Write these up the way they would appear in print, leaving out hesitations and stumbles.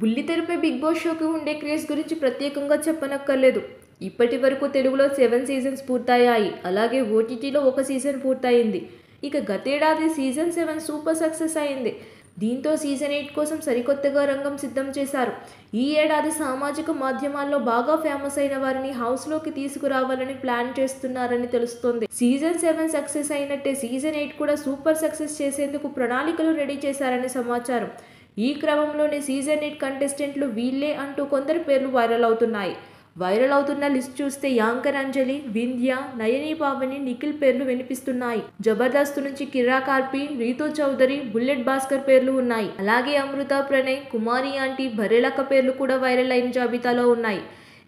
బుల్లితెరపై big boss షోకి ఉండే craze గురించి ప్రత్యేకంగా చెప్పనక్కర్లేదు. ఇప్పటి వరకు తెలుగులో 7 సీజన్స్ పూర్తయ్యాయి. అలాగే ఓటీటీలో ఒక సీజన్ పూర్తయింది. ఇక గతేడాది సీజన్ 7 సూపర్ సక్సెస్ అయింది. దీంతో సీజన్ 8 కోసం సరికొత్తగా రంగం సిద్ధం చేశారు. ఈ ఏడాది సామాజిక మాధ్యమాల్లో బాగా ఫేమస్ అయిన వారిని హౌస్లోకి తీసుకురావాలని ప్లాన్ చేస్తున్నారని తెలుస్తోంది. సీజన్ 7 సక్సెస్ అయినట్టే సీజన్ 8 కూడా సూపర్ సక్సెస్ చేసేందుకు ప్రణాళికలు రెడీ చేశారని సమాచారం. ఈ క్రమంలోనే సీజన్ 8 కంటెస్టెంట్లు వీళ్ళే అంటూ కొందరి పేర్లు వైరల్ అవుతున్నాయి. వైరల్ అవుతున్న లిస్ట్ చూస్తే యాంకర్ అంజలి, వింధ్య, నయని పావని, నిఖిల్ పేర్లు వినిపిస్తున్నాయి. జబర్దస్త్ నుంచి కిరా కార్పి, రీతూ చౌదరి, బుల్లెట్ భాస్కర్ పేర్లు ఉన్నాయి. అలాగే అమృత ప్రణయ్, కుమారి ఆంటీ, బర్రెలక్క పేర్లు కూడా వైరల్ అయిన జాబితాలో ఉన్నాయి.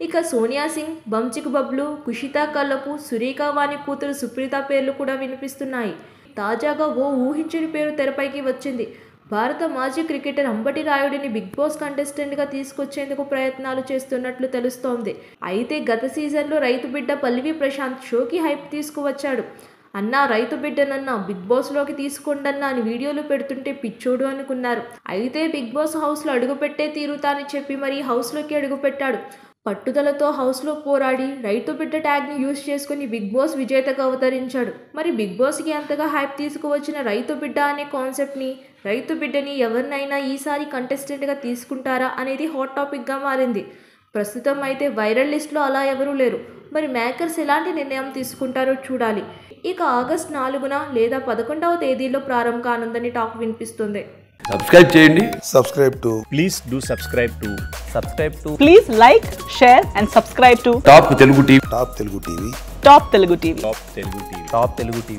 ఇక సోనియా సింగ్, బంచిక్ బబ్లు, కుషితా కల్లపు, సురేఖ వాణి కూతురు సుప్రీత పేర్లు కూడా వినిపిస్తున్నాయి. తాజాగా ఓ ఊహించని పేరు తెరపైకి వచ్చింది. భారత మాజీ క్రికెటర్ అంబటి రాయుడిని బిగ్ బాస్ కంటెస్టెంట్గా తీసుకొచ్చేందుకు ప్రయత్నాలు చేస్తున్నట్లు తెలుస్తోంది. అయితే గత సీజన్లో రైతు బిడ్డ పల్లవి ప్రశాంత్ షోకి హైప్ తీసుకువచ్చాడు. అన్నా రైతు బిడ్డనన్నా బిగ్ బాస్లోకి తీసుకోండన్నా అని వీడియోలు పెడుతుంటే పిచ్చోడు అనుకున్నారు. అయితే బిగ్ బాస్ హౌస్లో అడుగుపెట్టే తీరుతానని చెప్పి మరీ హౌస్లోకి అడుగుపెట్టాడు. పట్టుదలతో హౌస్లో పోరాడి రైతు బిడ్డ ట్యాగ్ని యూజ్ చేసుకుని బిగ్ బాస్ విజేతగా అవతరించాడు. మరి బిగ్ బాస్కి అంతగా హైప్ తీసుకువచ్చిన రైతు బిడ్డ అనే కాన్సెప్ట్ని, రైతు బిడ్డని ఎవరినైనా ఈసారి కంటెస్టెంట్గా తీసుకుంటారా అనేది హాట్ టాపిక్గా మారింది. ప్రస్తుతం అయితే వైరల్ లిస్ట్లో అలా ఎవరూ లేరు. మరి మేకర్స్ ఎలాంటి నిర్ణయం తీసుకుంటారో చూడాలి. ఇక ఆగస్టు 4న లేదా 11వ తేదీలో ప్రారంభం కానుందని టాక్ వినిపిస్తుంది. సబ్స్క్రైబ్ చేయండి. Please do subscribe to. Please like, share and subscribe to top Telugu TV. Top Telugu TV. Top Telugu TV.